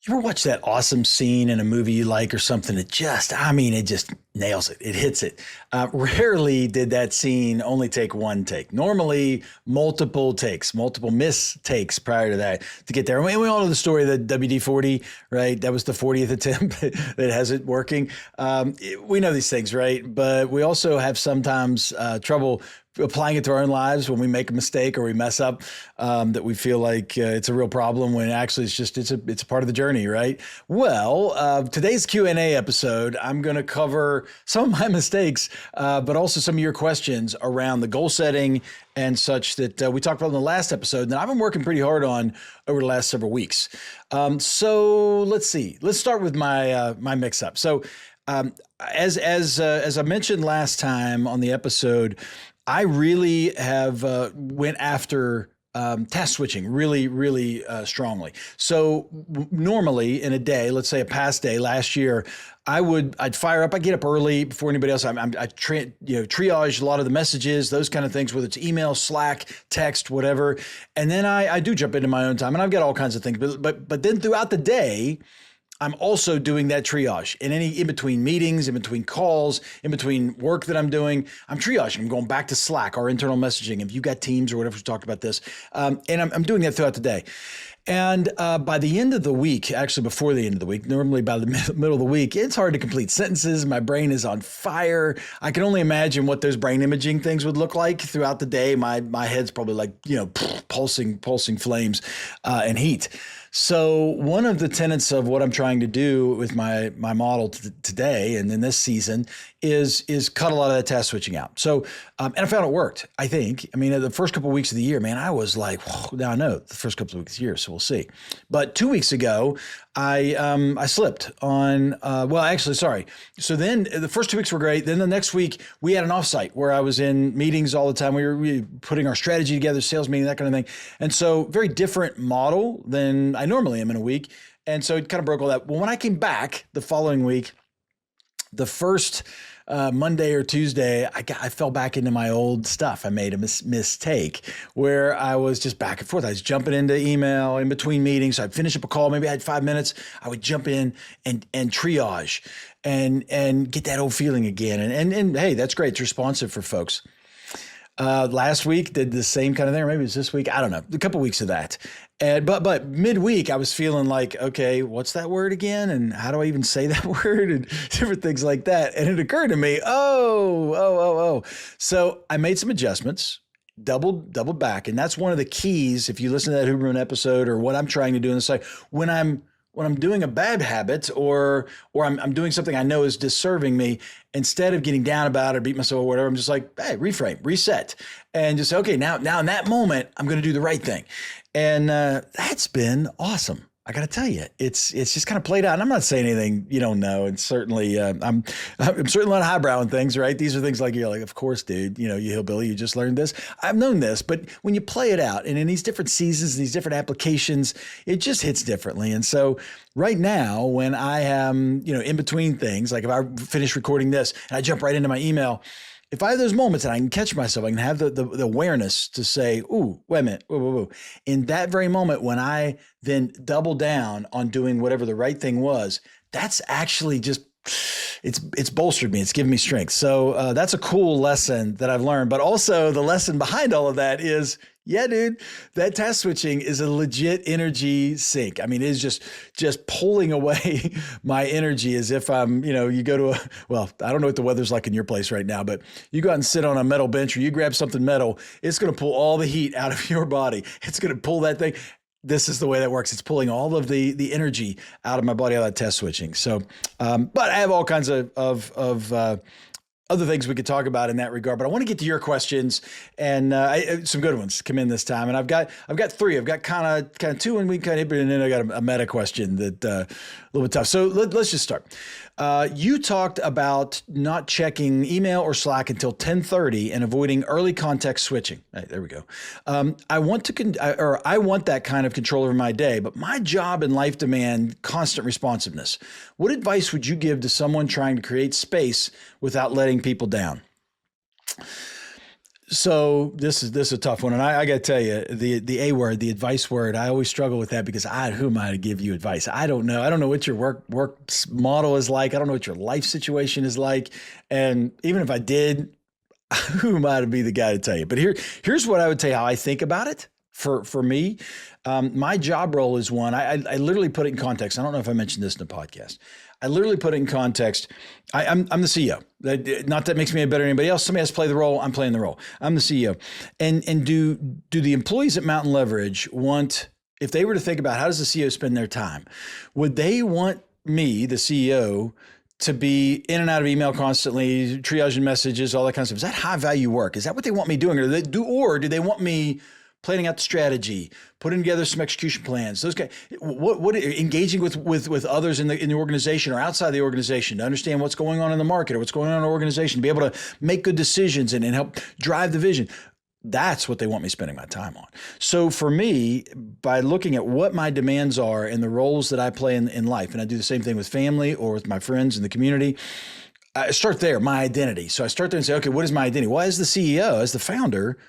You ever watch that awesome scene in a movie you like or something that it just nails it. It hits it. Rarely did that scene only take one take. Normally, multiple takes, multiple mistakes prior to that to get there. And we all know the story of the WD-40, right? That was the 40th attempt that has it working. We know these things, right? But we also have sometimes trouble applying it to our own lives when we make a mistake or we mess up, that we feel like it's a real problem when actually it's a part of the journey, right? Well, today's Q&A episode, I'm going to cover some of my mistakes, but also some of your questions around the goal setting and such that we talked about in the last episode that I've been working pretty hard on over the last several weeks. So let's see. Let's start with my mix up. So as I mentioned last time on the episode, I really have went after task switching really strongly. So normally in a day, let's say a past day last year, I'd fire up. I get up early before anybody else. I triage a lot of the messages, those kind of things, whether it's email, Slack, text, whatever. And then I do jump into my own time, and I've got all kinds of things. But then throughout the day, I'm also doing that triage in between meetings, in between calls, in between work that I'm doing. I'm triaging. I'm going back to Slack, our internal messaging. If you got Teams or whatever, we talked about this, and I'm doing that throughout the day. And by the end of the week, actually before the end of the week, normally by the middle of the week, it's hard to complete sentences. My brain is on fire. I can only imagine what those brain imaging things would look like throughout the day. My head's probably like, pulsing flames and heat. So one of the tenets of what I'm trying to do with my model today and in this season is cut a lot of that task switching out. So and I found it worked. I think. I mean, the first couple of weeks of the year, man, I was like, whoa, now I know the first couple of weeks of the year, so we'll see. But 2 weeks ago, I slipped on. Sorry. So then the first 2 weeks were great. Then the next week we had an offsite where I was in meetings all the time. We were putting our strategy together, sales meeting, that kind of thing. And so very different model than I normally am in a week. And so it kind of broke all that. Well, when I came back the following week, the first Monday or Tuesday, I fell back into my old stuff. I made a mistake where I was just back and forth. I was jumping into email in between meetings. So I'd finish up a call. Maybe I had 5 minutes. I would jump in and triage and get that old feeling again. And hey, that's great. It's responsive for folks. Last week did the same kind of thing, or maybe it's this week. I don't know. A couple of weeks of that. But midweek I was feeling like, okay, what's that word again? And how do I even say that word? And different things like that. And it occurred to me, oh. So I made some adjustments, doubled back. And that's one of the keys. If you listen to that Huberman episode or what I'm trying to do in the site, when I'm doing a bad habit or I'm doing something I know is disserving me, instead of getting down about it, beat myself or whatever, I'm just like, hey, reframe, reset, and just say, okay, now in that moment, I'm going to do the right thing. And that's been awesome. I got to tell you, it's just kind of played out. And I'm not saying anything you don't know. And certainly, I'm certainly not highbrow in things, right? These are things like, you're like, of course, dude, you hillbilly, you just learned this. I've known this, but when you play it out and in these different seasons, these different applications, it just hits differently. And so right now, when I am, in between things, like if I finish recording this and I jump right into my email, if I have those moments and I can catch myself, I can have the awareness to say, ooh, wait a minute, whoa. In that very moment, when I then double down on doing whatever the right thing was, that's actually just, it's bolstered me. It's given me strength. So that's a cool lesson that I've learned. But also the lesson behind all of that is, yeah, dude, that task switching is a legit energy sink. I mean, it is just pulling away my energy as if I'm, you go to I don't know what the weather's like in your place right now, but you go out and sit on a metal bench or you grab something metal, it's going to pull all the heat out of your body. It's going to pull that thing. This is the way that works. It's pulling all of the energy out of my body, out of that task switching. So, but I have all kinds of other things we could talk about in that regard, but I want to get to your questions and some good ones come in this time. And I've got three. I've got kind of two, and we kind of hit it, and then I got a meta question that a little bit tough. So let's just start. You talked about not checking email or Slack until 10:30 and avoiding early context switching. Right, there we go. I want that kind of control over my day, but my job and life demand constant responsiveness. What advice would you give to someone trying to create space without letting people down? So this is a tough one, and I got to tell you, the A word, the advice word, I always struggle with that because who am I to give you advice? I don't know. I don't know what your work model is like. I don't know what your life situation is like, and even if I did, who am I to be the guy to tell you? But here's what I would tell you how I think about it. For me, my job role is one. I literally put it in context. I don't know if I mentioned this in the podcast. I literally put it in context. I'm the CEO. Not that makes me a better than anybody else. Somebody has to play the role. I'm playing the role. I'm the CEO. And do the employees at Mountain Leverage want, if they were to think about how does the CEO spend their time, would they want me, the CEO, to be in and out of email constantly, triaging messages, all that kind of stuff? Is that high value work? Is that what they want me doing? Or do they want me planning out the strategy, putting together some execution plans, those guys, what engaging with others in the organization or outside the organization to understand what's going on in the market or what's going on in our organization, to be able to make good decisions and help drive the vision? That's what they want me spending my time on. So for me, by looking at what my demands are and the roles that I play in life, and I do the same thing with family or with my friends in the community, I start there, my identity. So I start there and say, okay, what is my identity? Well, as the CEO, as the founder,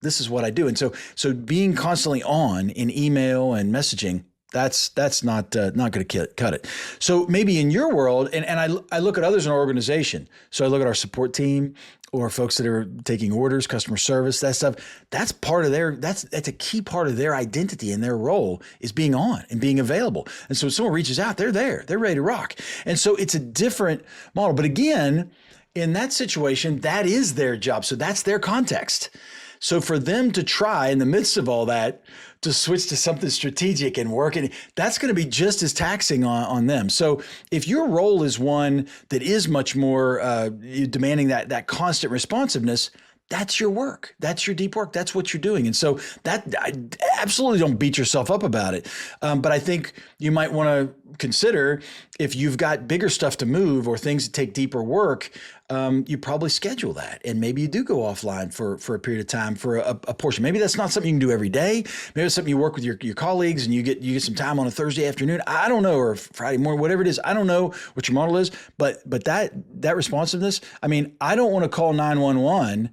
this is what I do. And so being constantly on in email and messaging, that's not going to cut it. So maybe in your world, and I look at others in our organization. So I look at our support team or folks that are taking orders, customer service, that stuff. That's part of that's a key part of their identity and their role is being on and being available. And so if someone reaches out, they're there, they're ready to rock. And so it's a different model. But again, in that situation, that is their job. So that's their context. So for them to try in the midst of all that to switch to something strategic and working, that's going to be just as taxing on them. So if your role is one that is much more demanding that constant responsiveness, that's your work. That's your deep work. That's what you're doing. And so I absolutely don't beat yourself up about it. But I think you might want to consider if you've got bigger stuff to move or things that take deeper work, you probably schedule that. And maybe you do go offline for a period of time for a portion. Maybe that's not something you can do every day. Maybe it's something you work with your colleagues and you get some time on a Thursday afternoon. I don't know, or Friday morning, whatever it is. I don't know what your model is, but that responsiveness, I mean, I don't want to call 911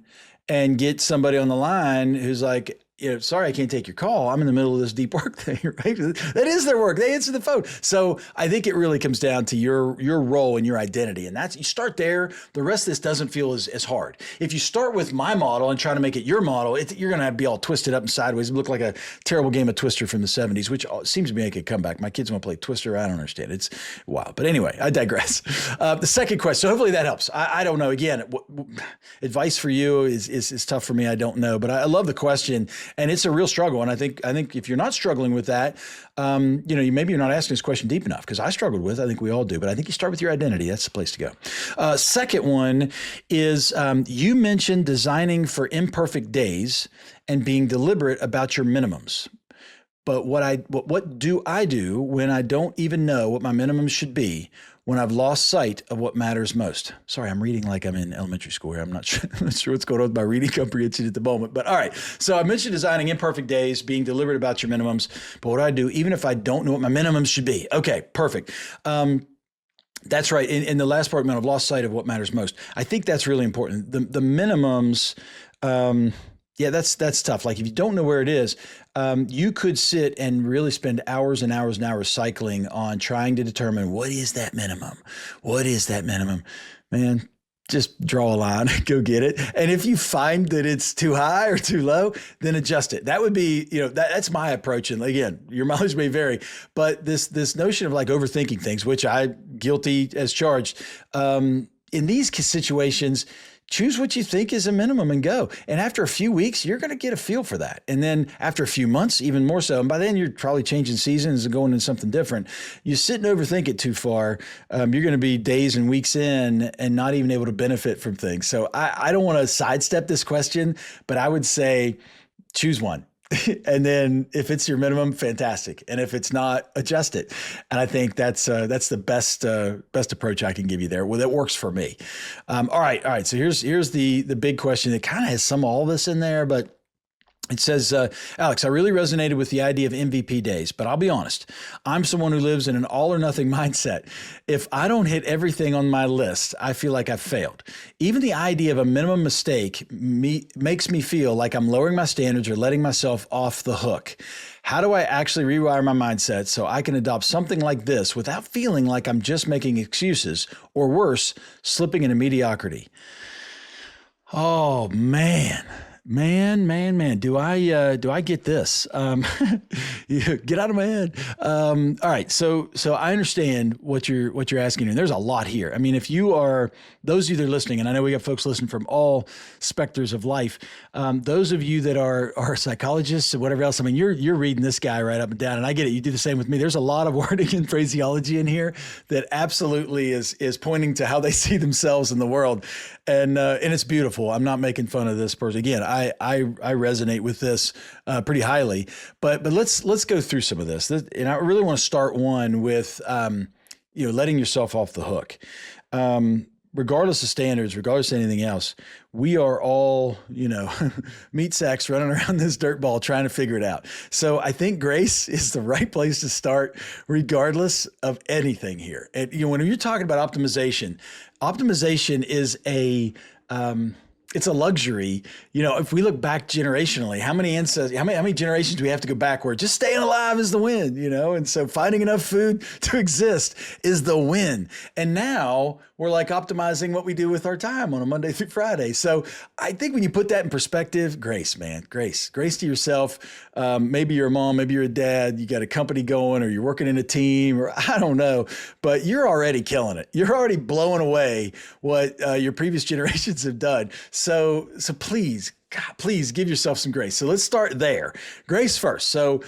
and get somebody on the line who's like, sorry, I can't take your call. I'm in the middle of this deep work thing, right? That is their work. They answer the phone. So I think it really comes down to your role and your identity. And you start there. The rest of this doesn't feel as hard. If you start with my model and try to make it your model, you're going to be all twisted up and sideways. It look like a terrible game of Twister from the 70s, which seems to make a comeback. My kids want to play Twister. I don't understand. It's wild. But anyway, I digress. The second question. So hopefully that helps. I don't know. Again, advice for you is tough for me. I don't know. But I love the question. And it's a real struggle. And I think if you're not struggling with that, maybe you're not asking this question deep enough, because I struggled with it. I think we all do. But I think you start with your identity. That's the place to go. Second one is you mentioned designing for imperfect days and being deliberate about your minimums. But what do I do when I don't even know what my minimums should be, when I've lost sight of what matters most? Sorry, I'm reading like I'm in elementary school here. I'm not sure what's going on with my reading comprehension at the moment. But all right, so I mentioned designing imperfect days, being deliberate about your minimums. But what do I do even if I don't know what my minimums should be? Okay, perfect. That's right. In the last part, I've lost sight of what matters most. I think that's really important. The minimums, that's tough. Like if you don't know where it is, you could sit and really spend hours and hours and hours cycling on trying to determine what is that minimum? What is that minimum? Man, just draw a line, go get it. And if you find that it's too high or too low, then adjust it. That would be, that's my approach. And again, your mileage may vary, but this notion of like overthinking things, which I'm guilty as charged, in these situations, choose what you think is a minimum and go. And after a few weeks, you're going to get a feel for that. And then after a few months, even more so. And by then, you're probably changing seasons and going into something different. You sit and overthink it too far, you're going to be days and weeks in and not even able to benefit from things. So I don't want to sidestep this question, but I would say choose one. And then if it's your minimum, fantastic. And if it's not, adjust it. And I think that's the best approach I can give you there. Well, that works for me. All right. So here's the big question that kind of has all this in there, but It says, Alex, I really resonated with the idea of MVP days, but I'll be honest. I'm someone who lives in an all or nothing mindset. If I don't hit everything on my list, I feel like I've failed. Even the idea of a minimum mistake makes me feel like I'm lowering my standards or letting myself off the hook. How do I actually rewire my mindset so I can adopt something like this without feeling like I'm just making excuses or worse, slipping into mediocrity? Oh, man. Man, do I get this? Get out of my head. All right. So I understand what you're asking, and there's a lot here. I mean, if you are, those of you that are listening, and I know we got folks listening from all specters of life, those of you that are psychologists and whatever else, I mean, you're reading this guy right up and down, and I get it. You do the same with me. There's a lot of wording and phraseology in here that absolutely is pointing to how they see themselves in the world. And it's beautiful. I'm not making fun of this person. Again, I resonate with this pretty highly. But let's go through some of this. And I really want to start one with letting yourself off the hook. Regardless of standards, regardless of anything else, we are all, meat sacks running around this dirt ball trying to figure it out. So I think grace is the right place to start, regardless of anything here. And when you're talking about optimization is it's a luxury. If we look back generationally, how many generations do we have to go back where just staying alive is the win, and so finding enough food to exist is the win. And now we're like optimizing what we do with our time on a Monday through Friday. So I think when you put that in perspective, grace, man, grace to yourself. Maybe you're a mom, maybe you're a dad, you got a company going, or you're working in a team, or I don't know, but you're already killing it. You're already blowing away what your previous generations have done. So please, God, please give yourself some grace. So let's start there. Grace first. So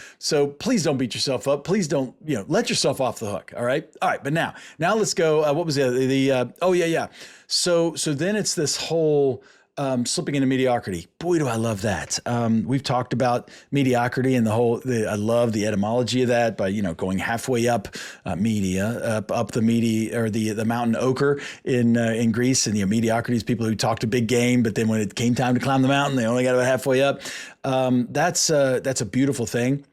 please don't beat yourself up. Please don't, let yourself off the hook. All right. But now let's go. What was the So then it's this whole, slipping into mediocrity. Boy, do I love that. We've talked about mediocrity and I love the etymology of that by, going halfway up up the mountain Ochre in Greece, and mediocrity is people who talked a big game, but then when it came time to climb the mountain, they only got about halfway up. That's a beautiful thing.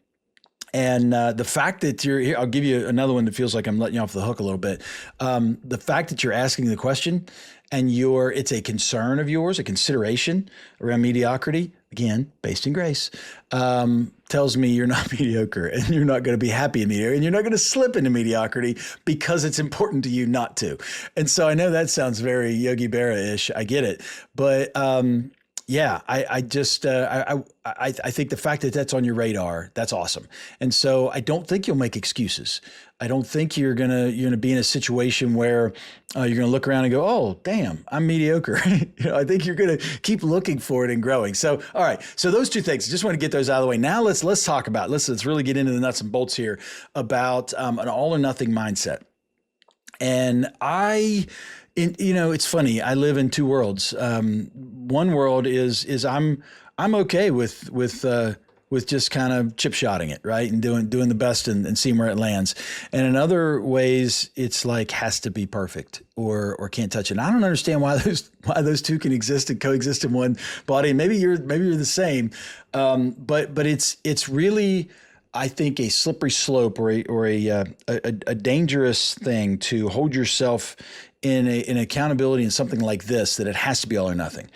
And the fact that you're here, I'll give you another one that feels like I'm letting you off the hook a little bit. The fact that you're asking the question and it's a concern of yours, a consideration around mediocrity, again, based in grace, tells me you're not mediocre and you're not going to be happy in mediocre and you're not going to slip into mediocrity because it's important to you not to. And so I know that sounds very Yogi Berra-ish. I get it. But yeah, I think the fact that that's on your radar, that's awesome. And so I don't think you'll make excuses. I don't think you're gonna be in a situation where you're gonna look around and go, oh, damn, I'm mediocre. I think you're gonna keep looking for it and growing. So, all right. So those two things, just want to get those out of the way. Now let's talk about, let's really get into the nuts and bolts here about an all or nothing mindset. And it's funny. I live in two worlds. One world is I'm okay with just kind of chip shotting it, right, and doing the best and seeing where it lands. And in other ways, it's like has to be perfect or can't touch it. And I don't understand why those two can exist and coexist in one body. And maybe you're the same, but it's really, I think, a slippery slope or a dangerous thing to hold yourself in accountability in something like this, that it has to be all or nothing.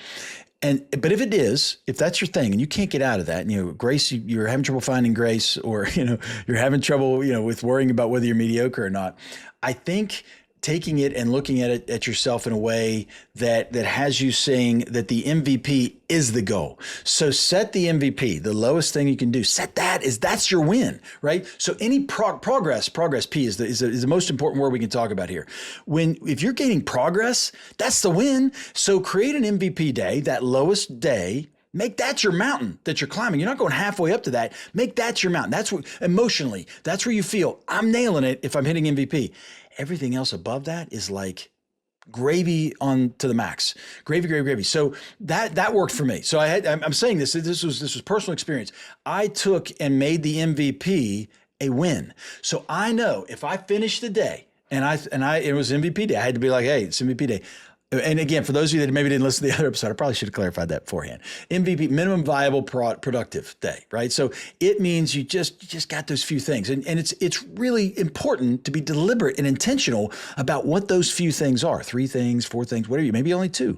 But if that's your thing and you can't get out of that, grace, you're having trouble finding grace, or, you're having trouble, with worrying about whether you're mediocre or not, I think taking it and looking at yourself in a way that has you saying that the MVP is the goal. So set the MVP, the lowest thing you can do. Set that's your win, right? So any progress P is the most important word we can talk about here. If you're gaining progress, that's the win. So create an MVP day, that lowest day. Make that your mountain that you're climbing. You're not going halfway up to that. Make that your mountain. That's what emotionally, that's where you feel I'm nailing it if I'm hitting MVP. Everything else above that is like gravy on to the max. Gravy. So that worked for me. So I'm saying this was personal experience. I took and made the MVP a win. So I know if I finish the day and it was MVP day, I had to be like, hey, it's MVP day. And again, for those of you that maybe didn't listen to the other episode, I probably should have clarified that beforehand. MVP, minimum viable productive day, right? So it means you just got those few things. And it's really important to be deliberate and intentional about what those few things are. 3 things, 4 things, whatever, maybe only 2.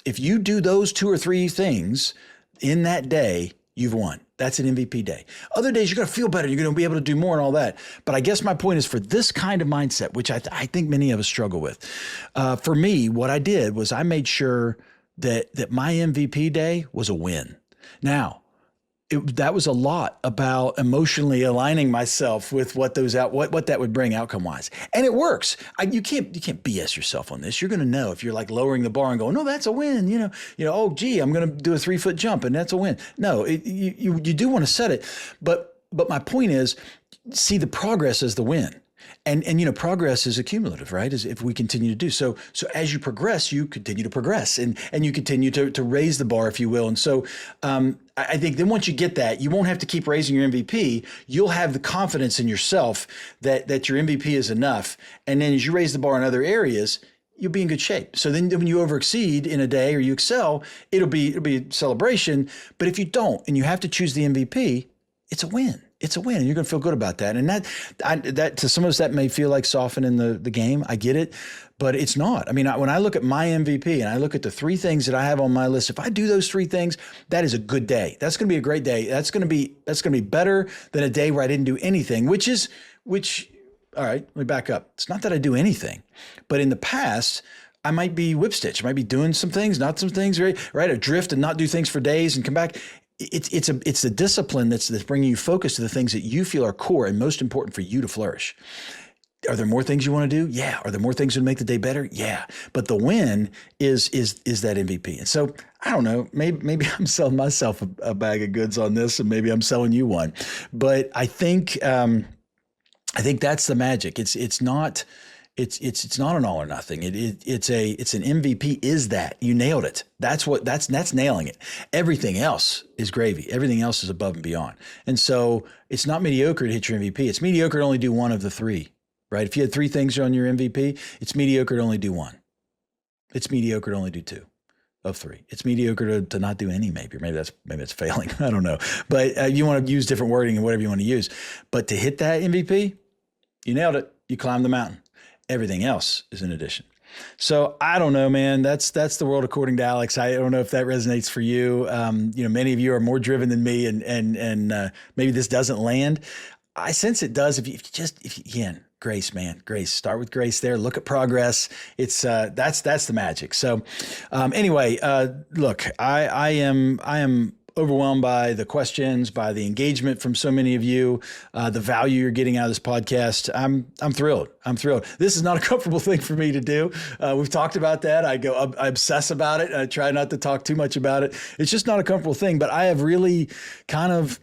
If you do those 2 or 3 things in that day, you've won. That's an MVP day. Other days, you're going to feel better. You're going to be able to do more and all that. But I guess my point is for this kind of mindset, which I think many of us struggle with. For me, what I did was I made sure that my MVP day was a win. Now, that was a lot about emotionally aligning myself with what that would bring outcome wise, and it works. You can't BS yourself on this. You're going to know if you're like lowering the bar and going, no, that's a win. Oh, gee, I'm going to do a 3-foot jump and that's a win. No, you do want to set it, but my point is, see the progress as the win. And progress is accumulative, right? As if we continue to do so as you progress, you continue to progress and you continue to raise the bar, if you will. And so I think then once you get that, you won't have to keep raising your MVP. You'll have the confidence in yourself that your MVP is enough. And then as you raise the bar in other areas, you'll be in good shape. So then when you overexceed in a day or you excel, it'll be a celebration. But if you don't and you have to choose the MVP, it's a win. It's a win, and you're going to feel good about that. And that to some of us, that may feel like softening the game. I get it, but it's not. I mean, when I look at my MVP and I look at the 3 things that I have on my list, if I do those 3 things, that is a good day. That's going to be a great day. That's going to be better than a day where I didn't do anything, which all right, let me back up. It's not that I do anything, but in the past, I might be whip stitch. I might be doing some things, not some things, right? Adrift and not do things for days and come back. It's the discipline that's bringing you focus to the things that you feel are core and most important for you to flourish. Are there more things you want to do? Yeah. Are there more things that make the day better? Yeah. But the win is that MVP. And so I don't know, maybe I'm selling myself a bag of goods on this, and maybe I'm selling you one. But I think that's the magic. It's not an all or nothing. It's an MVP is that. You nailed it. That's nailing it. Everything else is gravy. Everything else is above and beyond. And so it's not mediocre to hit your MVP. It's mediocre to only do one of the 3, right? If you had 3 things on your MVP, it's mediocre to only do 1. It's mediocre to only do 2 of 3. It's mediocre to not do any, maybe that's failing. I don't know. But you want to use different wording and whatever you want to use. But to hit that MVP, you nailed it. You climbed the mountain. Everything else is an addition. So I don't know, man. That's the world according to Alex. I don't know if that resonates for you. Many of you are more driven than me, and maybe this doesn't land. I sense it does. If you again, grace, man, grace. Start with grace there. Look at progress. It's that's the magic. So anyway, look, I am overwhelmed by the questions, by the engagement from so many of you, the value you're getting out of this podcast. I'm thrilled. This is not a comfortable thing for me to do. We've talked about that. I obsess about it. I try not to talk too much about it. It's just not a comfortable thing, but I have really kind of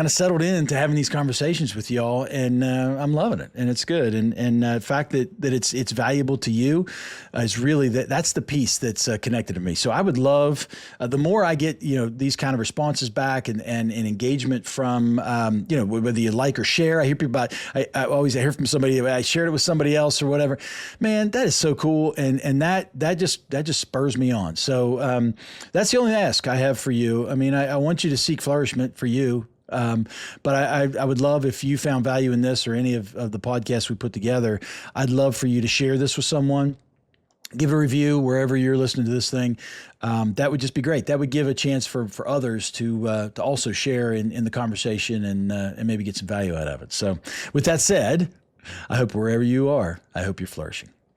settled into having these conversations with y'all, and I'm loving it, and it's good. And the fact that it's valuable to you is really that's the piece that's connected to me. So I would love the more I get, these kind of responses back and engagement from, whether you like or share. I hear people I always hear from somebody. I shared it with somebody else or whatever. Man, that is so cool, and that just spurs me on. So that's the only ask I have for you. I mean, I want you to seek flourishment for you. But I would love if you found value in this or any of the podcasts we put together. I'd love for you to share this with someone. Give a review wherever you're listening to this thing. That would just be great. That would give a chance for others to also share in the conversation and maybe get some value out of it. So with that said, I hope wherever you are, I hope you're flourishing.